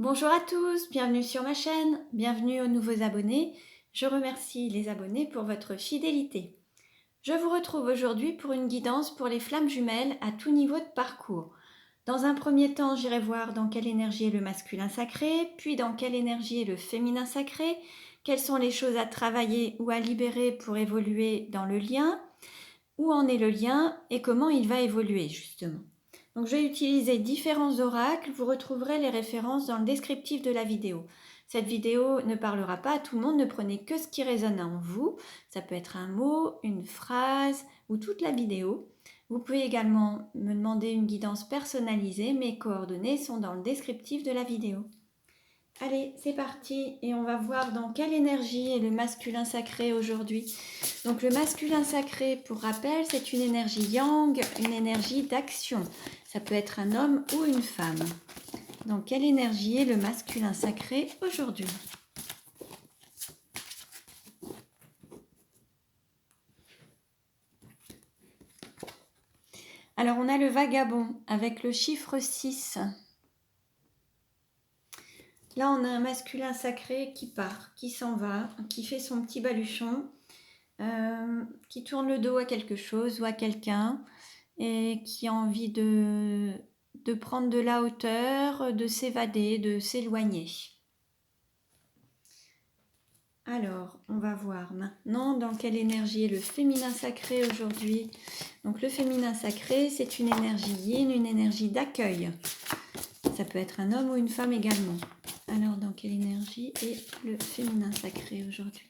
Bonjour à tous, bienvenue sur ma chaîne, bienvenue aux nouveaux abonnés. Je remercie les abonnés pour votre fidélité. Je vous retrouve aujourd'hui pour une guidance pour les flammes jumelles à tout niveau de parcours. Dans un premier temps, j'irai voir dans quelle énergie est le masculin sacré, puis dans quelle énergie est le féminin sacré, quelles sont les choses à travailler ou à libérer pour évoluer dans le lien, où en est le lien et comment il va évoluer justement. Donc je vais utiliser différents oracles, vous retrouverez les références dans le descriptif de la vidéo. Cette vidéo ne parlera pas à tout le monde, ne prenez que ce qui résonne en vous. Ça peut être un mot, une phrase ou toute la vidéo. Vous pouvez également me demander une guidance personnalisée, mes coordonnées sont dans le descriptif de la vidéo. Allez, c'est parti et on va voir dans quelle énergie est le masculin sacré aujourd'hui. Donc le masculin sacré, pour rappel, c'est une énergie yang, une énergie d'action. Ça peut être un homme ou une femme. Dans quelle énergie est le masculin sacré aujourd'hui? Alors on a le vagabond avec le chiffre 6. Là on a un masculin sacré qui part, qui s'en va, qui fait son petit baluchon, qui tourne le dos à quelque chose ou à quelqu'un et qui a envie de prendre de la hauteur, de s'évader, de s'éloigner. Alors, on va voir maintenant dans quelle énergie est le féminin sacré aujourd'hui. Donc le féminin sacré, c'est une énergie yin, une énergie d'accueil. Ça peut être un homme ou une femme également. Alors, dans quelle énergie est le féminin sacré aujourd'hui?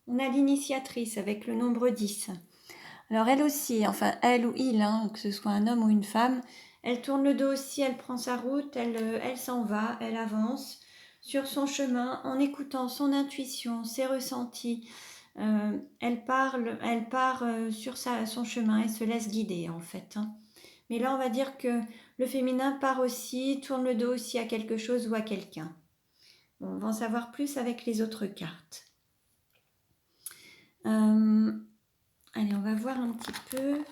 On a l'initiatrice avec le nombre 10. Alors elle aussi, enfin elle ou il, que ce soit un homme ou une femme, elle tourne le dos aussi, elle prend sa route, elle s'en va, elle avance sur son chemin en écoutant son intuition, ses ressentis. Elle part sur son chemin et se laisse guider en fait. Mais là on va dire que le féminin part aussi, tourne le dos aussi à quelque chose ou à quelqu'un. Bon, on va en savoir plus avec les autres cartes. Allez, on va voir un petit peu.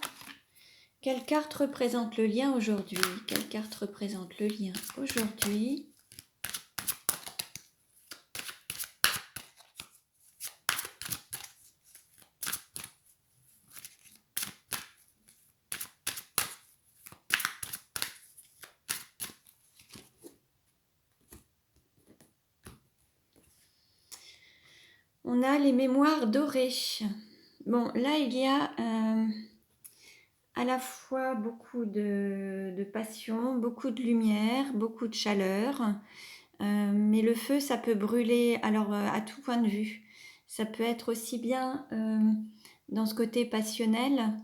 Quelle carte représente le lien aujourd'hui? Quelle carte représente le lien aujourd'hui? On a les mémoires dorées. Bon, là, il y a à la fois beaucoup de passion, beaucoup de lumière, beaucoup de chaleur. Mais le feu, ça peut brûler alors à tout point de vue. Ça peut être aussi bien dans ce côté passionnel,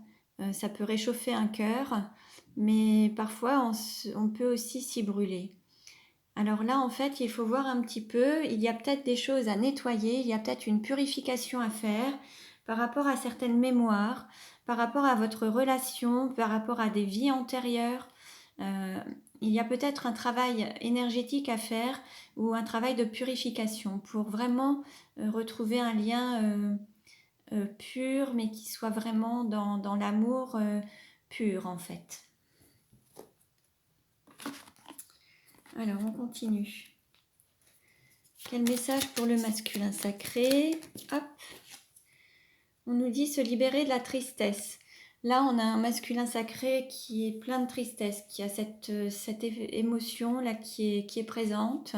ça peut réchauffer un cœur, mais parfois on peut aussi s'y brûler. Alors là, en fait, il faut voir un petit peu, il y a peut-être des choses à nettoyer, il y a peut-être une purification à faire par rapport à certaines mémoires, par rapport à votre relation, par rapport à des vies antérieures. Il y a peut-être un travail énergétique à faire ou un travail de purification pour vraiment retrouver un lien pur, mais qui soit vraiment dans l'amour pur en fait. Alors on continue. Quel message pour le masculin sacré? Hop. On nous dit se libérer de la tristesse. Là, on a un masculin sacré qui est plein de tristesse, qui a cette émotion-là qui est présente.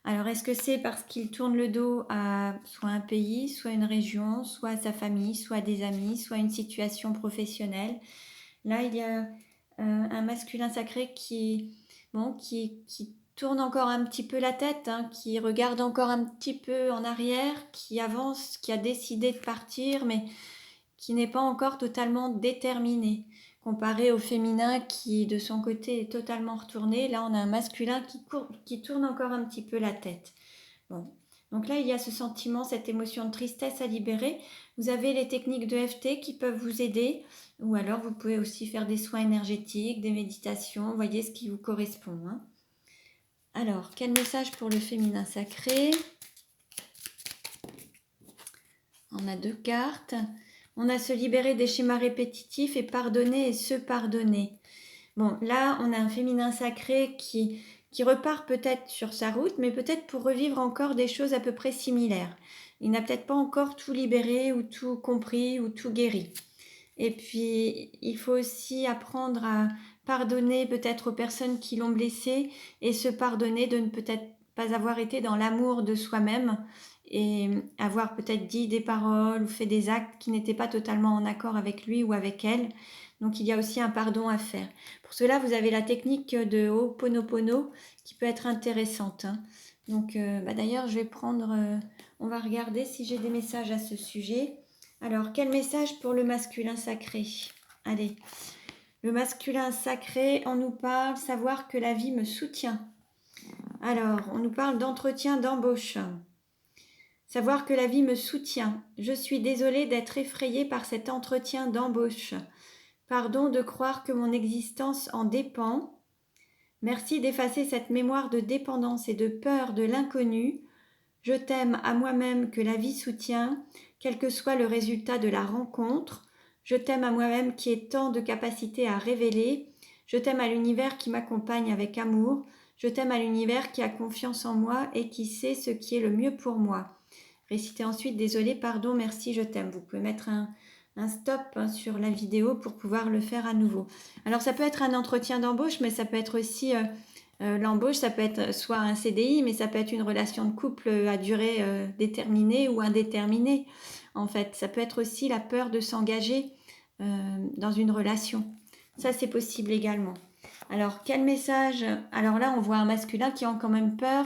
Alors, est-ce que c'est parce qu'il tourne le dos à soit un pays, soit une région, soit à sa famille, soit à des amis, soit à une situation professionnelle? Là, il y a un masculin sacré qui tourne encore un petit peu la tête, qui regarde encore un petit peu en arrière, qui avance, qui a décidé de partir, mais qui n'est pas encore totalement déterminé. Comparé au féminin qui, de son côté, est totalement retourné, là on a un masculin qui tourne encore un petit peu la tête. Bon. Donc là, il y a ce sentiment, cette émotion de tristesse à libérer. Vous avez les techniques de FT qui peuvent vous aider, ou alors vous pouvez aussi faire des soins énergétiques, des méditations, voyez ce qui vous correspond. Alors, quel message pour le féminin sacré? On a deux cartes. On a se libérer des schémas répétitifs et pardonner et se pardonner. Bon, là, on a un féminin sacré qui repart peut-être sur sa route, mais peut-être pour revivre encore des choses à peu près similaires. Il n'a peut-être pas encore tout libéré ou tout compris ou tout guéri. Et puis, il faut aussi apprendre à pardonner peut-être aux personnes qui l'ont blessé et se pardonner de ne peut-être pas avoir été dans l'amour de soi-même et avoir peut-être dit des paroles ou fait des actes qui n'étaient pas totalement en accord avec lui ou avec elle. Donc, il y a aussi un pardon à faire. Pour cela, vous avez la technique de Ho'oponopono qui peut être intéressante. Hein. Donc, d'ailleurs, je vais prendre... on va regarder si j'ai des messages à ce sujet. Alors, quel message pour le masculin sacré? Allez, le masculin sacré, on nous parle savoir que la vie me soutient. Alors, on nous parle d'entretien d'embauche. Savoir que la vie me soutient. Je suis désolée d'être effrayée par cet entretien d'embauche. Pardon de croire que mon existence en dépend. Merci d'effacer cette mémoire de dépendance et de peur de l'inconnu. Je t'aime à moi-même que la vie soutient, quel que soit le résultat de la rencontre. Je t'aime à moi-même qui ai tant de capacité à révéler. Je t'aime à l'univers qui m'accompagne avec amour. Je t'aime à l'univers qui a confiance en moi et qui sait ce qui est le mieux pour moi. Récitez ensuite désolé, pardon, merci, je t'aime. Vous pouvez mettre un stop sur la vidéo pour pouvoir le faire à nouveau. Alors ça peut être un entretien d'embauche, mais ça peut être aussi... l'embauche, ça peut être soit un CDI, mais ça peut être une relation de couple à durée déterminée ou indéterminée. En fait, ça peut être aussi la peur de s'engager dans une relation. Ça, c'est possible également. Alors, quel message? Alors là, on voit un masculin qui a quand même peur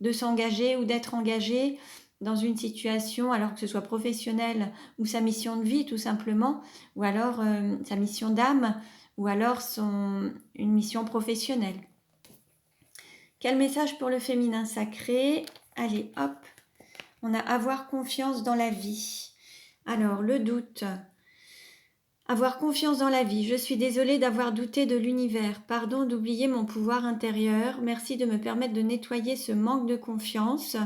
de s'engager ou d'être engagé dans une situation, alors que ce soit professionnelle ou sa mission de vie, tout simplement, ou alors sa mission d'âme, ou alors une mission professionnelle. Quel message pour le féminin sacré? Allez, hop, on a avoir confiance dans la vie. Alors, le doute. Avoir confiance dans la vie. Je suis désolée d'avoir douté de l'univers. Pardon d'oublier mon pouvoir intérieur. Merci de me permettre de nettoyer ce manque de confiance.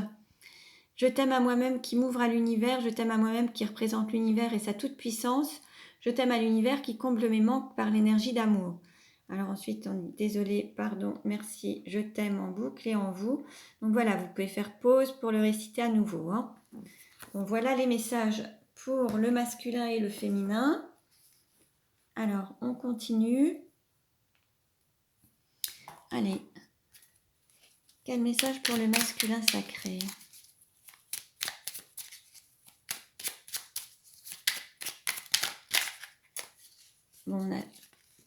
Je t'aime à moi-même qui m'ouvre à l'univers. Je t'aime à moi-même qui représente l'univers et sa toute-puissance. Je t'aime à l'univers qui comble mes manques par l'énergie d'amour. Alors ensuite, on dit désolé, pardon, merci, je t'aime en boucle et en vous. Donc voilà, vous pouvez faire pause pour le réciter à nouveau. Hein. Donc voilà les messages pour le masculin et le féminin. Alors, on continue. Allez, quel message pour le masculin sacré? Bon, on a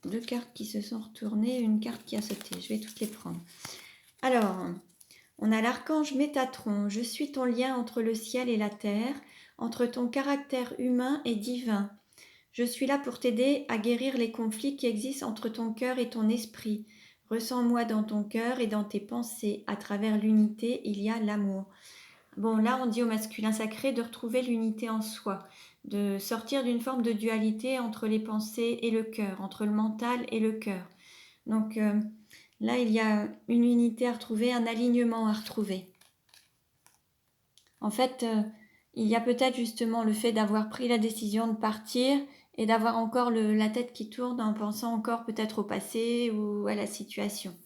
deux cartes qui se sont retournées, une carte qui a sauté. Je vais toutes les prendre. Alors, on a l'archange Métatron. Je suis ton lien entre le ciel et la terre, entre ton caractère humain et divin. Je suis là pour t'aider à guérir les conflits qui existent entre ton cœur et ton esprit. Ressens-moi dans ton cœur et dans tes pensées. À travers l'unité, il y a l'amour. Bon, là, on dit au masculin sacré de retrouver l'unité en soi, de sortir d'une forme de dualité entre les pensées et le cœur, entre le mental et le cœur. Donc là, il y a une unité à retrouver, un alignement à retrouver. En fait, il y a peut-être justement le fait d'avoir pris la décision de partir et d'avoir encore la tête qui tourne en pensant encore peut-être au passé ou à la situation.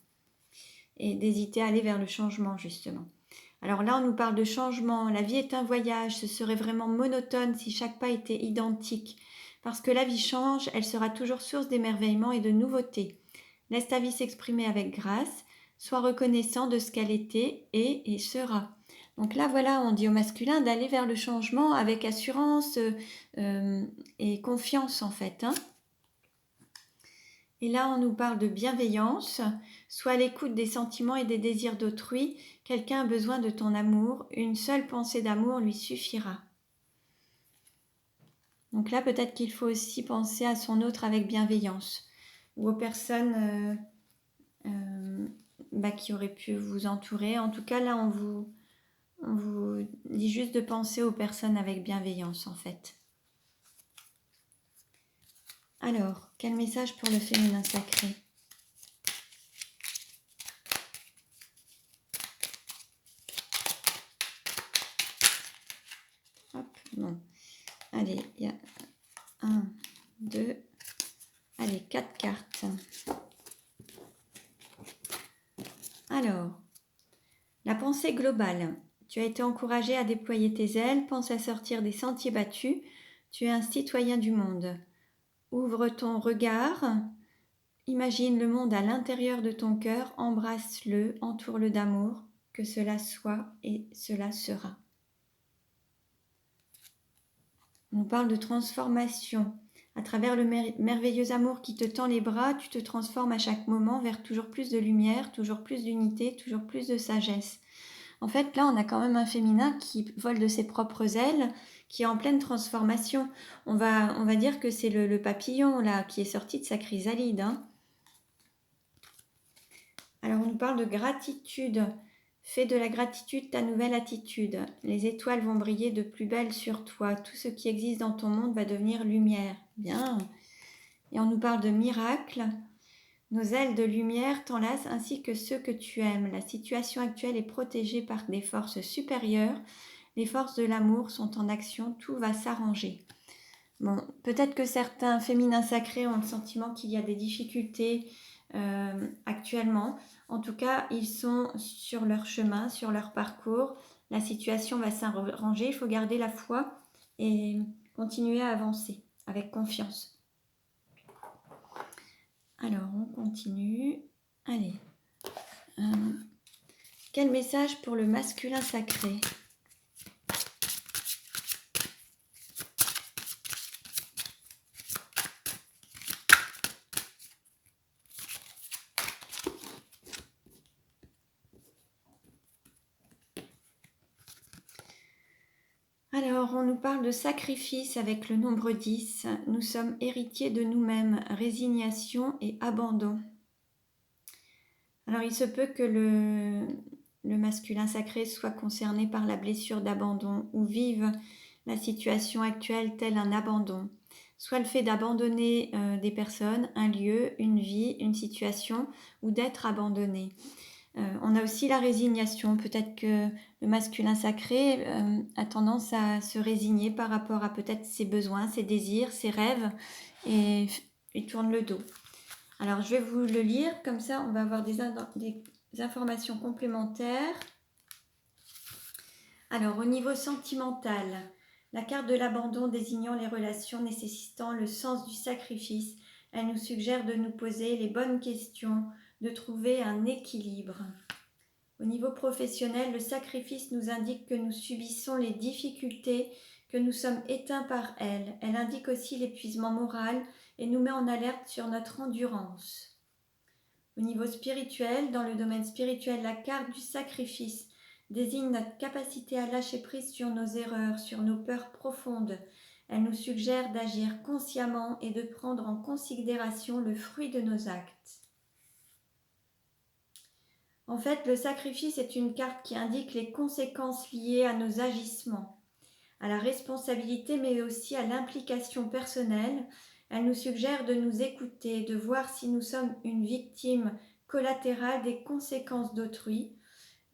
Et d'hésiter à aller vers le changement justement. Alors là, on nous parle de changement. La vie est un voyage. Ce serait vraiment monotone si chaque pas était identique. Parce que la vie change, elle sera toujours source d'émerveillement et de nouveautés. Laisse ta vie s'exprimer avec grâce. Sois reconnaissant de ce qu'elle était et sera. Donc là, voilà, on dit au masculin d'aller vers le changement avec assurance et confiance en fait. Hein. Et là, on nous parle de bienveillance. Sois à l'écoute des sentiments et des désirs d'autrui. Quelqu'un a besoin de ton amour. Une seule pensée d'amour lui suffira. Donc là, peut-être qu'il faut aussi penser à son autre avec bienveillance. Ou aux personnes qui auraient pu vous entourer. En tout cas, là, on vous dit juste de penser aux personnes avec bienveillance, en fait. Alors, quel message pour le féminin sacré? Hop, non. Allez, il y a Allez, 4 cartes. Alors, la pensée globale. Tu as été encouragé à déployer tes ailes, pense à sortir des sentiers battus. Tu es un citoyen du monde. Ouvre ton regard, imagine le monde à l'intérieur de ton cœur, embrasse-le, entoure-le d'amour, que cela soit et cela sera. On nous parle de transformation. À travers le merveilleux amour qui te tend les bras, tu te transformes à chaque moment vers toujours plus de lumière, toujours plus d'unité, toujours plus de sagesse. En fait, là, on a quand même un féminin qui vole de ses propres ailes, qui est en pleine transformation. On va dire que c'est le papillon, là, qui est sorti de sa chrysalide. Hein. Alors, on nous parle de gratitude. Fais de la gratitude ta nouvelle attitude. Les étoiles vont briller de plus belle sur toi. Tout ce qui existe dans ton monde va devenir lumière. Bien. Et on nous parle de miracle. Nos ailes de lumière t'enlacent ainsi que ceux que tu aimes. La situation actuelle est protégée par des forces supérieures. Les forces de l'amour sont en action. Tout va s'arranger. Bon, peut-être que certains féminins sacrés ont le sentiment qu'il y a des difficultés actuellement. En tout cas, ils sont sur leur chemin, sur leur parcours. La situation va s'arranger. Il faut garder la foi et continuer à avancer avec confiance. Alors, on continue. Allez. Quel message pour le masculin sacré ? Alors, on nous parle de sacrifice avec le nombre 10. Nous sommes héritiers de nous-mêmes, résignation et abandon. Alors, il se peut que le masculin sacré soit concerné par la blessure d'abandon ou vive la situation actuelle telle un abandon. Soit le fait d'abandonner des personnes, un lieu, une vie, une situation ou d'être abandonné. On a aussi la résignation. Peut-être que le masculin sacré a tendance à se résigner par rapport à peut-être ses besoins, ses désirs, ses rêves et tourne le dos. Alors, je vais vous le lire, comme ça on va avoir des informations complémentaires. Alors, au niveau sentimental, la carte de l'abandon désignant les relations nécessitant le sens du sacrifice, elle nous suggère de nous poser les bonnes questions, de trouver un équilibre. Au niveau professionnel, le sacrifice nous indique que nous subissons les difficultés, que nous sommes éteints par elles. Elle indique aussi l'épuisement moral et nous met en alerte sur notre endurance. Au niveau spirituel, dans le domaine spirituel, la carte du sacrifice désigne notre capacité à lâcher prise sur nos erreurs, sur nos peurs profondes. Elle nous suggère d'agir consciemment et de prendre en considération le fruit de nos actes. En fait, le sacrifice est une carte qui indique les conséquences liées à nos agissements, à la responsabilité mais aussi à l'implication personnelle. Elle nous suggère de nous écouter, de voir si nous sommes une victime collatérale des conséquences d'autrui,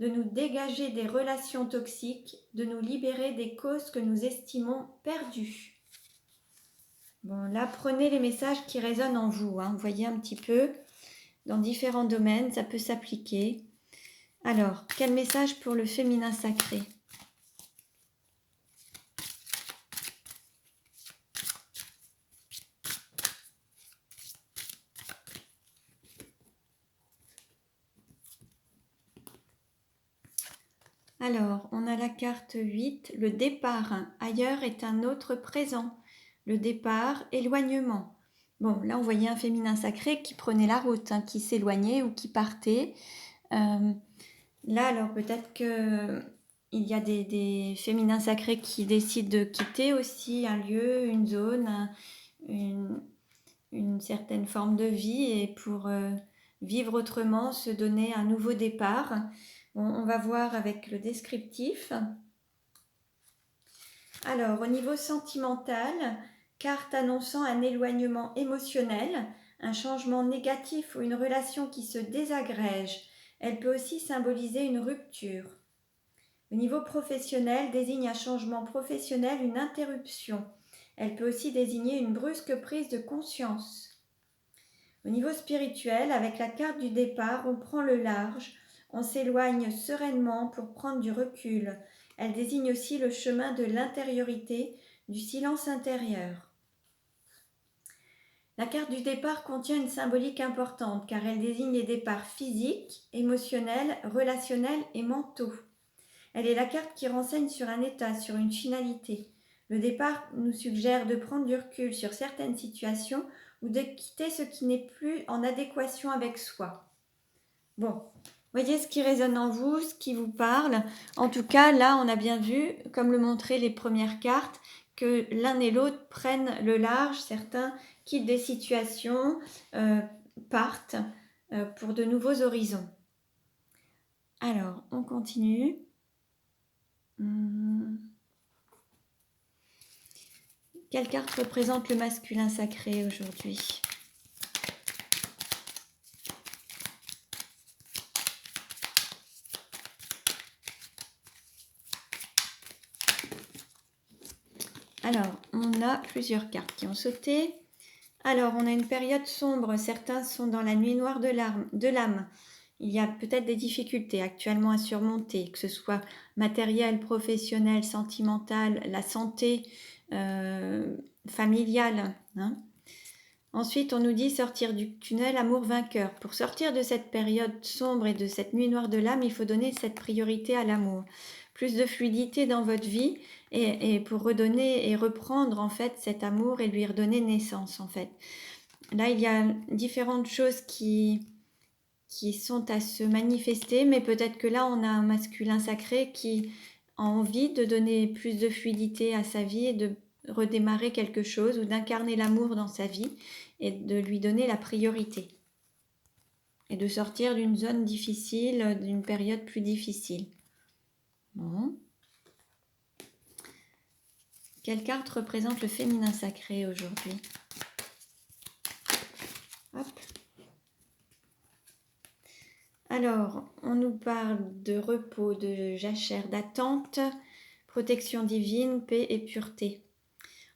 de nous dégager des relations toxiques, de nous libérer des causes que nous estimons perdues. Bon, là, prenez les messages qui résonnent en vous. Vous voyez un petit peu, dans différents domaines, ça peut s'appliquer. Alors, quel message pour le féminin sacré ? Alors, on a la carte 8, le départ. Ailleurs est un autre présent. Le départ, éloignement. Bon, là, on voyait un féminin sacré qui prenait la route, qui s'éloignait ou qui partait. Là, alors, peut-être qu'il y a des féminins sacrés qui décident de quitter aussi un lieu, une zone, une certaine forme de vie et pour vivre autrement, se donner un nouveau départ. Bon, on va voir avec le descriptif. Alors, au niveau sentimental, carte annonçant un éloignement émotionnel, un changement négatif ou une relation qui se désagrège. Elle peut aussi symboliser une rupture. Au niveau professionnel, désigne un changement professionnel, une interruption. Elle peut aussi désigner une brusque prise de conscience. Au niveau spirituel, avec la carte du départ, on prend le large, on s'éloigne sereinement pour prendre du recul. Elle désigne aussi le chemin de l'intériorité, du silence intérieur. La carte du départ contient une symbolique importante car elle désigne les départs physiques, émotionnels, relationnels et mentaux. Elle est la carte qui renseigne sur un état, sur une finalité. Le départ nous suggère de prendre du recul sur certaines situations ou de quitter ce qui n'est plus en adéquation avec soi. Bon, voyez ce qui résonne en vous, ce qui vous parle. En tout cas, là, on a bien vu, comme le montraient les premières cartes, que l'un et l'autre prennent le large. Certains quittent des situations, partent pour de nouveaux horizons. Alors, on continue. Quelle carte représente le masculin sacré aujourd'hui? Alors, on a plusieurs cartes qui ont sauté. Alors, on a une période sombre. Certains sont dans la nuit noire de l'âme. Il y a peut-être des difficultés actuellement à surmonter, que ce soit matériel, professionnel, sentimental, la santé, familiale. Hein. Ensuite, on nous dit sortir du tunnel, amour vainqueur. Pour sortir de cette période sombre et de cette nuit noire de l'âme, il faut donner cette priorité à l'amour. Plus de fluidité dans votre vie et pour redonner et reprendre en fait cet amour et lui redonner naissance en fait. Là, il y a différentes choses qui sont à se manifester, mais peut-être que là, on a un masculin sacré qui a envie de donner plus de fluidité à sa vie et de redémarrer quelque chose ou d'incarner l'amour dans sa vie et de lui donner la priorité et de sortir d'une zone difficile, d'une période plus difficile. Bon. Quelle carte représente le féminin sacré aujourd'hui? Hop. Alors, on nous parle de repos, de jachère, d'attente, protection divine, paix et pureté.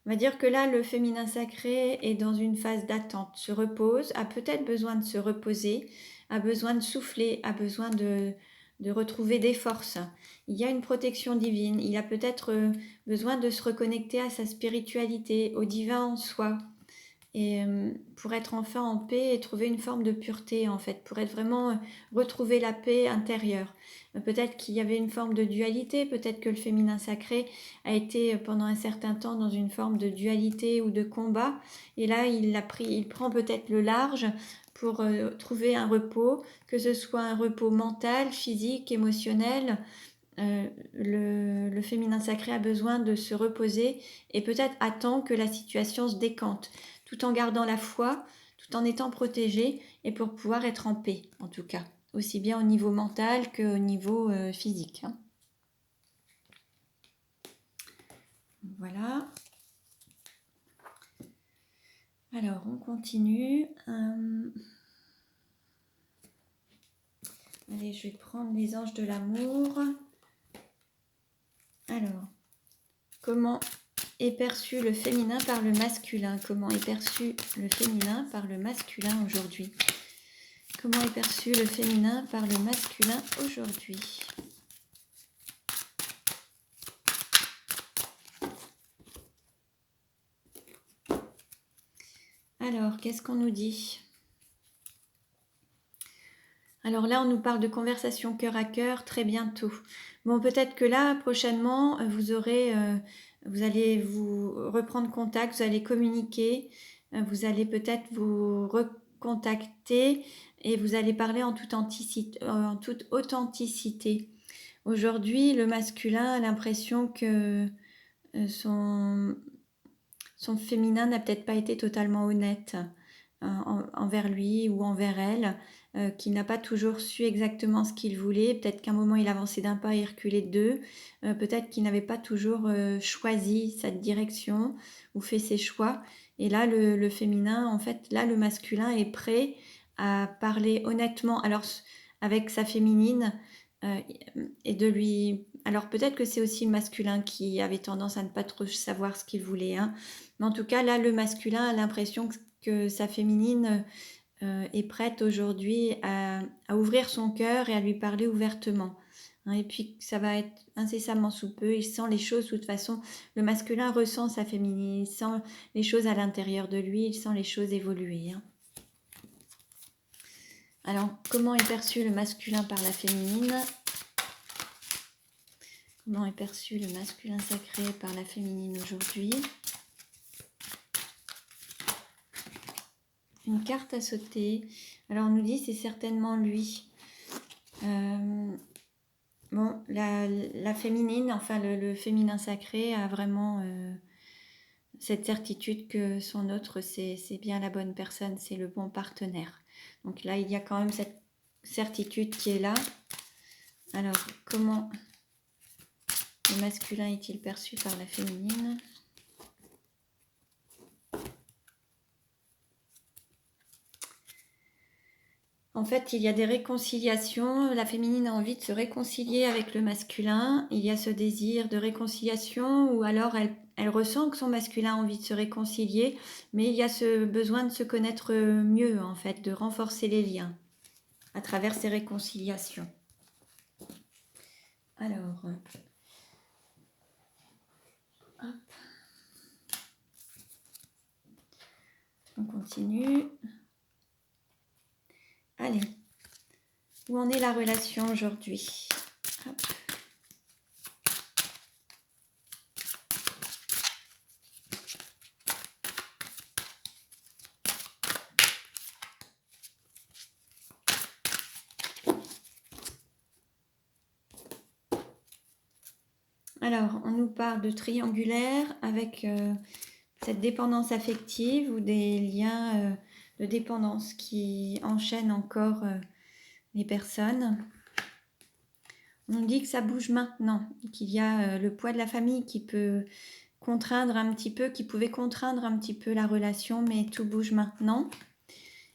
On va dire que là, le féminin sacré est dans une phase d'attente, se repose, a peut-être besoin de se reposer, a besoin de souffler, a besoin de retrouver des forces. Il y a une protection divine, il a peut-être besoin de se reconnecter à sa spiritualité, au divin en soi, et pour être enfin en paix et trouver une forme de pureté en fait, pour être vraiment retrouver la paix intérieure. Peut-être qu'il y avait une forme de dualité, peut-être que le féminin sacré a été pendant un certain temps dans une forme de dualité ou de combat, et là il prend peut-être le large pour trouver un repos, que ce soit un repos mental, physique, émotionnel. Le féminin sacré a besoin de se reposer et peut-être attend que la situation se décante, tout en gardant la foi, tout en étant protégé et pour pouvoir être en paix, en tout cas, aussi bien au niveau mental qu'au niveau physique. Hein. Voilà. Alors, on continue. Allez, je vais prendre les anges de l'amour. Alors, comment est perçu le féminin par le masculin? Comment est perçu le féminin par le masculin aujourd'hui? Comment est perçu le féminin par le masculin aujourd'hui? Alors, qu'est-ce qu'on nous dit? Alors là, on nous parle de conversation cœur à cœur très bientôt. Bon, peut-être que là, prochainement, vous allez vous reprendre contact, vous allez communiquer, vous allez peut-être vous recontacter et vous allez parler en toute authenticité. Aujourd'hui, le masculin a l'impression que son féminin n'a peut-être pas été totalement honnête envers lui ou envers elle, qu'il n'a pas toujours su exactement ce qu'il voulait. Peut-être qu'à un moment il avançait d'un pas et reculait de deux. Peut-être qu'il n'avait pas toujours choisi sa direction ou fait ses choix. Et là, le féminin, en fait, là, le masculin est prêt à parler honnêtement, alors avec sa féminine, et de lui... Alors peut-être que c'est aussi le masculin qui avait tendance à ne pas trop savoir ce qu'il voulait, hein. Mais en tout cas, là, le masculin a l'impression que sa féminine est prête aujourd'hui à ouvrir son cœur et à lui parler ouvertement. Hein, et puis ça va être incessamment sous peu, il sent les choses, de toute façon, le masculin ressent sa féminine, il sent les choses à l'intérieur de lui, il sent les choses évoluer. Hein. Alors, comment est perçu le masculin par la féminine? Comment est perçu le masculin sacré par la féminine aujourd'hui? Une carte à sauter. Alors, on nous dit c'est certainement lui. Bon, la féminine, enfin le féminin sacré a vraiment cette certitude que son autre, c'est bien la bonne personne, c'est le bon partenaire. Donc là, il y a quand même cette certitude qui est là. Alors, comment le masculin est-il perçu par la féminine? En fait, il y a des réconciliations. La féminine a envie de se réconcilier avec le masculin. Il y a ce désir de réconciliation ou alors elle ressent que son masculin a envie de se réconcilier, mais il y a ce besoin de se connaître mieux, en fait, de renforcer les liens à travers ces réconciliations. Alors, hop. On continue. Allez, où en est la relation aujourd'hui? Hop. Alors, on nous parle de triangulaire avec cette dépendance affective ou des liens de dépendance qui enchaînent encore les personnes. On nous dit que ça bouge maintenant, qu'il y a le poids de la famille qui peut contraindre un petit peu, qui pouvait contraindre un petit peu la relation, mais tout bouge maintenant.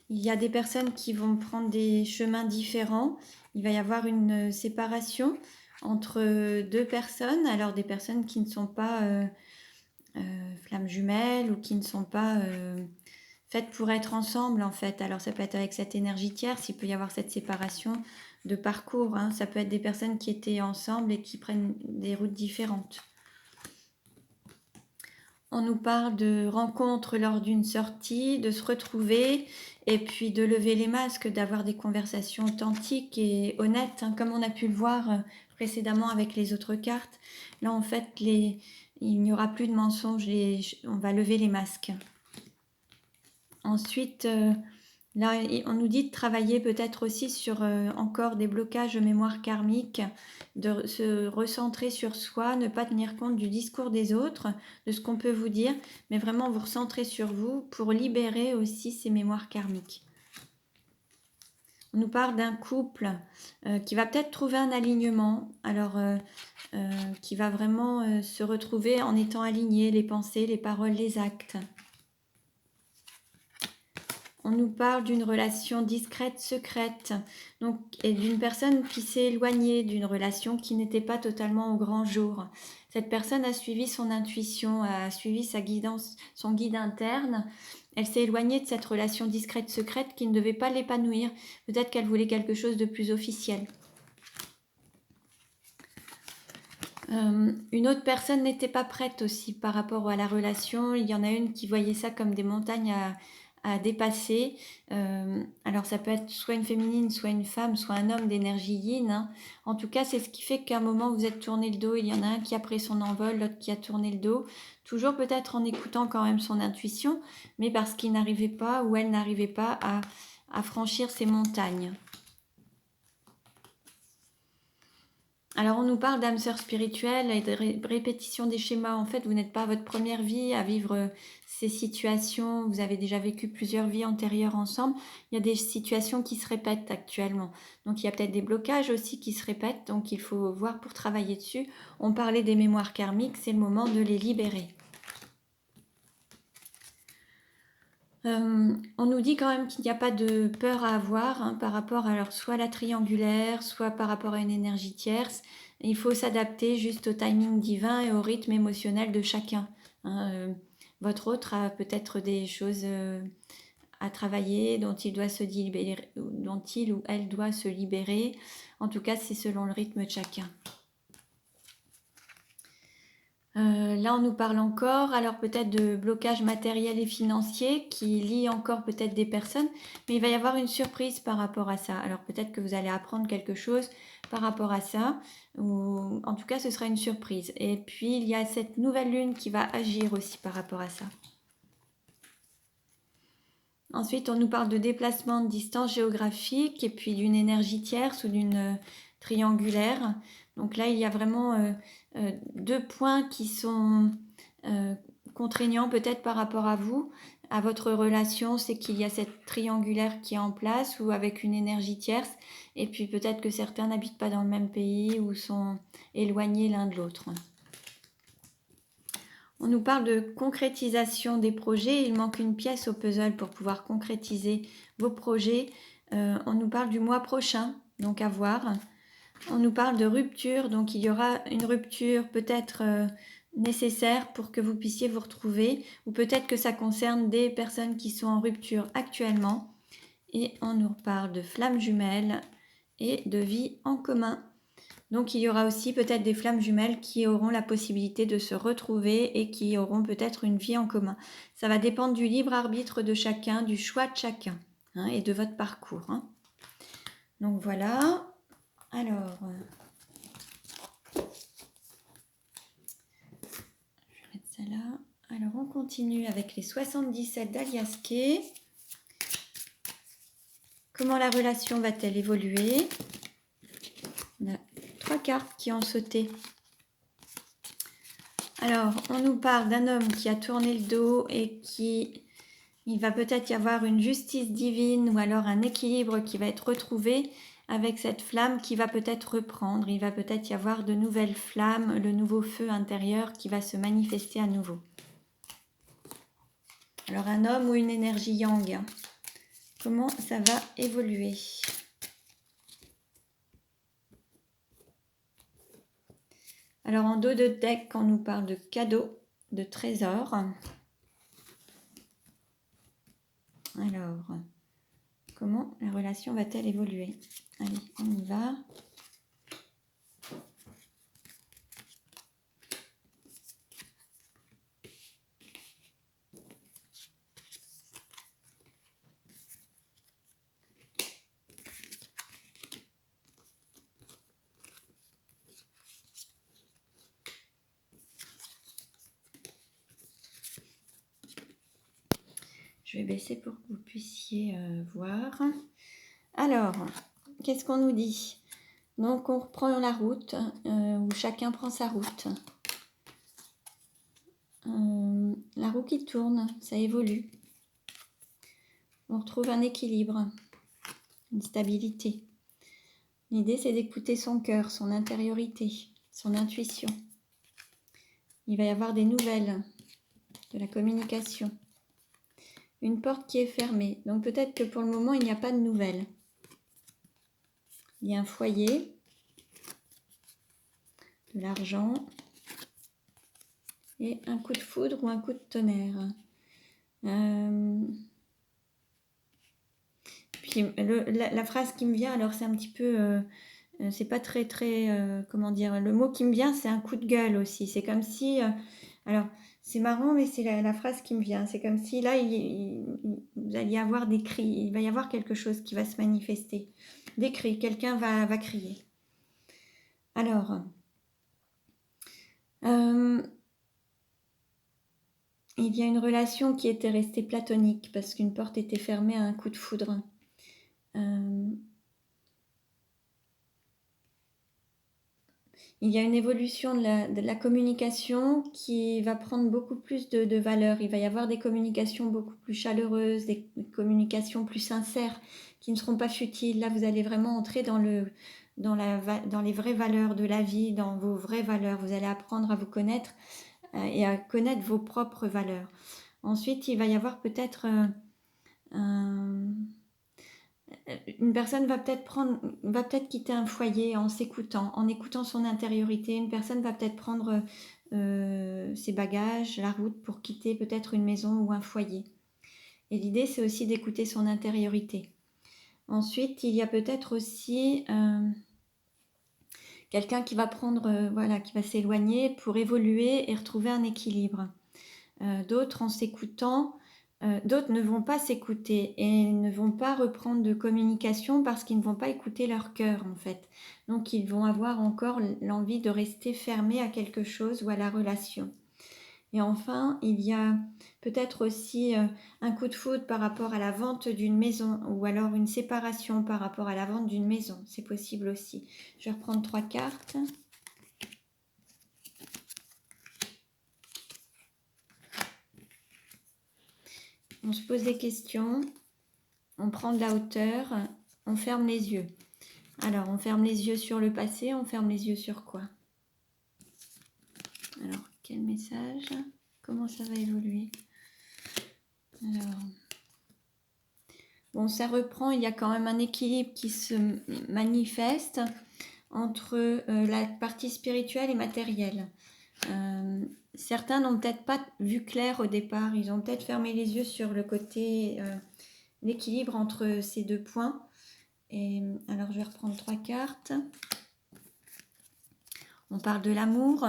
Il y a des personnes qui vont prendre des chemins différents. Il va y avoir une séparation entre deux personnes, alors des personnes qui ne sont pas flammes jumelles ou qui ne sont pas faites pour être ensemble en fait. Alors ça peut être avec cette énergie tierce, il peut y avoir cette séparation de parcours. Hein. Ça peut être des personnes qui étaient ensemble et qui prennent des routes différentes. On nous parle de rencontres lors d'une sortie, de se retrouver et puis de lever les masques, d'avoir des conversations authentiques et honnêtes, hein, comme on a pu le voir précédemment avec les autres cartes. Là, en fait, il n'y aura plus de mensonges, on va lever les masques. Ensuite, là, on nous dit de travailler peut-être aussi sur encore des blocages de mémoire karmique, de se recentrer sur soi, ne pas tenir compte du discours des autres, de ce qu'on peut vous dire, mais vraiment vous recentrer sur vous pour libérer aussi ces mémoires karmiques. On nous parle d'un couple qui va peut-être trouver un alignement, alors qui va vraiment se retrouver en étant aligné, les pensées, les paroles, les actes. On nous parle d'une relation discrète, secrète, donc, et d'une personne qui s'est éloignée d'une relation qui n'était pas totalement au grand jour. Cette personne a suivi son intuition, a suivi sa guidance, son guide interne. Elle s'est éloignée de cette relation discrète, secrète qui ne devait pas l'épanouir. Peut-être qu'elle voulait quelque chose de plus officiel. Une autre personne n'était pas prête aussi par rapport à la relation. Il y en a une qui voyait ça comme des montagnes à dépasser. Alors ça peut être soit une féminine, soit une femme, soit un homme d'énergie yin. Hein. En tout cas, c'est ce qui fait qu'à un moment, vous êtes tourné le dos. Il y en a un qui a pris son envol, l'autre qui a tourné le dos. Toujours peut-être en écoutant quand même son intuition, mais parce qu'il n'arrivait pas ou elle n'arrivait pas à franchir ces montagnes. Alors on nous parle d'âme sœur spirituelle et de répétition des schémas. En fait, vous n'êtes pas à votre première vie à vivre ces situations. Vous avez déjà vécu plusieurs vies antérieures ensemble. Il y a des situations qui se répètent actuellement. Donc il y a peut-être des blocages aussi qui se répètent. Donc il faut voir pour travailler dessus. On parlait des mémoires karmiques, c'est le moment de les libérer. On nous dit quand même qu'il n'y a pas de peur à avoir hein, par rapport à alors, soit la triangulaire, soit par rapport à une énergie tierce. Il faut s'adapter juste au timing divin et au rythme émotionnel de chacun. Hein. Votre autre a peut-être des choses à travailler, dont il doit se libérer, dont il ou elle doit se libérer. En tout cas, c'est selon le rythme de chacun. Là, on nous parle encore, alors peut-être de blocage matériel et financier qui lie encore peut-être des personnes, mais il va y avoir une surprise par rapport à ça. Alors peut-être que vous allez apprendre quelque chose par rapport à ça, ou en tout cas, ce sera une surprise. Et puis, il y a cette nouvelle lune qui va agir aussi par rapport à ça. Ensuite, on nous parle de déplacement de distance géographique et puis d'une énergie tierce ou d'une triangulaire. Donc là, il y a vraiment deux points qui sont contraignants peut-être par rapport à vous, à votre relation. C'est qu'il y a cette triangulaire qui est en place ou avec une énergie tierce. Et puis peut-être que certains n'habitent pas dans le même pays ou sont éloignés l'un de l'autre. On nous parle de concrétisation des projets. Il manque une pièce au puzzle pour pouvoir concrétiser vos projets. On nous parle du mois prochain, donc à voir. On nous parle de rupture, donc il y aura une rupture peut-être nécessaire pour que vous puissiez vous retrouver, ou peut-être que ça concerne des personnes qui sont en rupture actuellement. Et on nous parle de flammes jumelles et de vie en commun. Donc il y aura aussi peut-être des flammes jumelles qui auront la possibilité de se retrouver et qui auront peut-être une vie en commun. Ça va dépendre du libre arbitre de chacun, du choix de chacun hein, et de votre parcours. Hein. Donc voilà. Alors, je vais mettre ça là. Alors on continue avec les 77 d'Alias Kay. Comment la relation va-t-elle évoluer? On a 3 cartes qui ont sauté. Alors, on nous parle d'un homme qui a tourné le dos et il va peut-être y avoir une justice divine ou alors un équilibre qui va être retrouvé avec cette flamme qui va peut-être reprendre. Il va peut-être y avoir de nouvelles flammes, le nouveau feu intérieur qui va se manifester à nouveau. Alors, un homme ou une énergie yang, comment ça va évoluer ? Alors, en dos de deck, on nous parle de cadeaux, de trésors. Alors, comment la relation va-t-elle évoluer? Allez, on y va. Je vais baisser pour que vous puissiez voir. Alors, qu'est-ce qu'on nous dit? Donc, on reprend la route, où chacun prend sa route. La roue qui tourne, ça évolue. On retrouve un équilibre, une stabilité. L'idée, c'est d'écouter son cœur, son intériorité, son intuition. Il va y avoir des nouvelles, de la communication. Une porte qui est fermée. Donc peut-être que pour le moment, il n'y a pas de nouvelles. Il y a un foyer, de l'argent et un coup de foudre ou un coup de tonnerre. Puis la phrase qui me vient, alors c'est un petit peu... c'est pas très, comment dire, le mot qui me vient, c'est un coup de gueule aussi. C'est comme si... alors, c'est marrant, mais c'est la phrase qui me vient. C'est comme si là, vous allez avoir des cris. Il va y avoir quelque chose qui va se manifester. Des cris. Quelqu'un va crier. Alors, il y a une relation qui était restée platonique parce qu'une porte était fermée à un coup de foudre. Il y a une évolution de la communication qui va prendre beaucoup plus de valeur. Il va y avoir des communications beaucoup plus chaleureuses, des communications plus sincères qui ne seront pas futiles. Là, vous allez vraiment entrer dans les vraies valeurs de la vie, dans vos vraies valeurs. Vous allez apprendre à vous connaître et à connaître vos propres valeurs. Ensuite, il va y avoir peut-être... une personne va peut-être quitter un foyer en s'écoutant, en écoutant son intériorité. Une personne va peut-être prendre ses bagages, la route pour quitter peut-être une maison ou un foyer. Et l'idée, c'est aussi d'écouter son intériorité. Ensuite, il y a peut-être aussi quelqu'un qui va prendre, voilà, qui va s'éloigner pour évoluer et retrouver un équilibre. D'autres, en s'écoutant, d'autres ne vont pas s'écouter et ne vont pas reprendre de communication parce qu'ils ne vont pas écouter leur cœur, en fait. Donc, ils vont avoir encore l'envie de rester fermés à quelque chose ou à la relation. Et enfin, il y a peut-être aussi un coup de foudre par rapport à la vente d'une maison ou alors une séparation par rapport à la vente d'une maison. C'est possible aussi. Je vais reprendre 3 cartes. On se pose des questions, on prend de la hauteur, on ferme les yeux. Alors, on ferme les yeux sur le passé, on ferme les yeux sur quoi? Alors, quel message? Comment ça va évoluer? Alors, bon, ça reprend, il y a quand même un équilibre qui se manifeste entre la partie spirituelle et matérielle. Certains n'ont peut-être pas vu clair au départ, ils ont peut-être fermé les yeux sur le côté, l'équilibre entre ces deux points. Et alors, je vais reprendre 3 cartes. On parle de l'amour,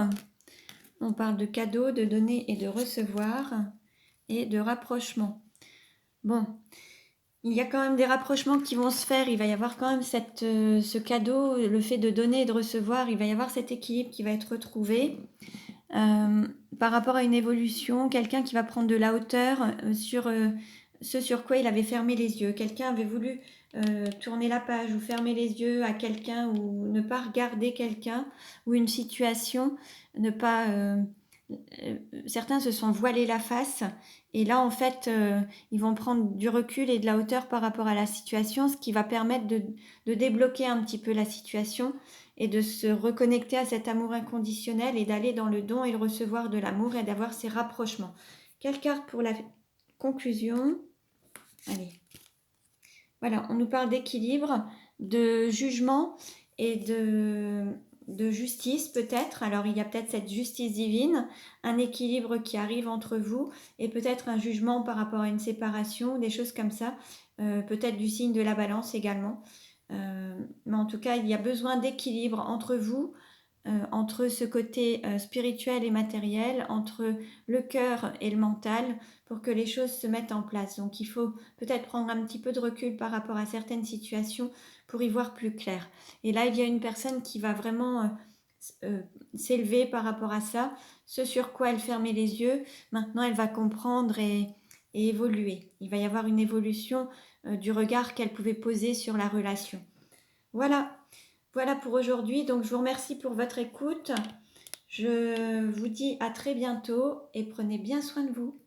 on parle de cadeaux, de donner et de recevoir, et de rapprochement. Bon, il y a quand même des rapprochements qui vont se faire, il va y avoir quand même ce cadeau, le fait de donner et de recevoir, il va y avoir cet équilibre qui va être retrouvé. Par rapport à une évolution, quelqu'un qui va prendre de la hauteur sur ce sur quoi il avait fermé les yeux. Quelqu'un avait voulu tourner la page ou fermer les yeux à quelqu'un ou ne pas regarder quelqu'un ou une situation, ne pas... certains se sont voilés la face et là en fait ils vont prendre du recul et de la hauteur par rapport à la situation, ce qui va permettre de débloquer un petit peu la situation et de se reconnecter à cet amour inconditionnel et d'aller dans le don et le recevoir de l'amour et d'avoir ces rapprochements. Quelle carte pour la conclusion? Allez. Voilà, on nous parle d'équilibre, de jugement et de justice peut-être. Alors il y a peut-être cette justice divine, un équilibre qui arrive entre vous et peut-être un jugement par rapport à une séparation, des choses comme ça. Peut-être du signe de la balance également. Mais en tout cas, il y a besoin d'équilibre entre vous, entre ce côté spirituel et matériel, entre le cœur et le mental, pour que les choses se mettent en place. Donc il faut peut-être prendre un petit peu de recul par rapport à certaines situations pour y voir plus clair. Et là, il y a une personne qui va vraiment s'élever par rapport à ça, ce sur quoi elle fermait les yeux. Maintenant, elle va comprendre et évoluer. Il va y avoir une évolution du regard qu'elle pouvait poser sur la relation. Voilà, voilà pour aujourd'hui. Donc, je vous remercie pour votre écoute. Je vous dis à très bientôt et prenez bien soin de vous.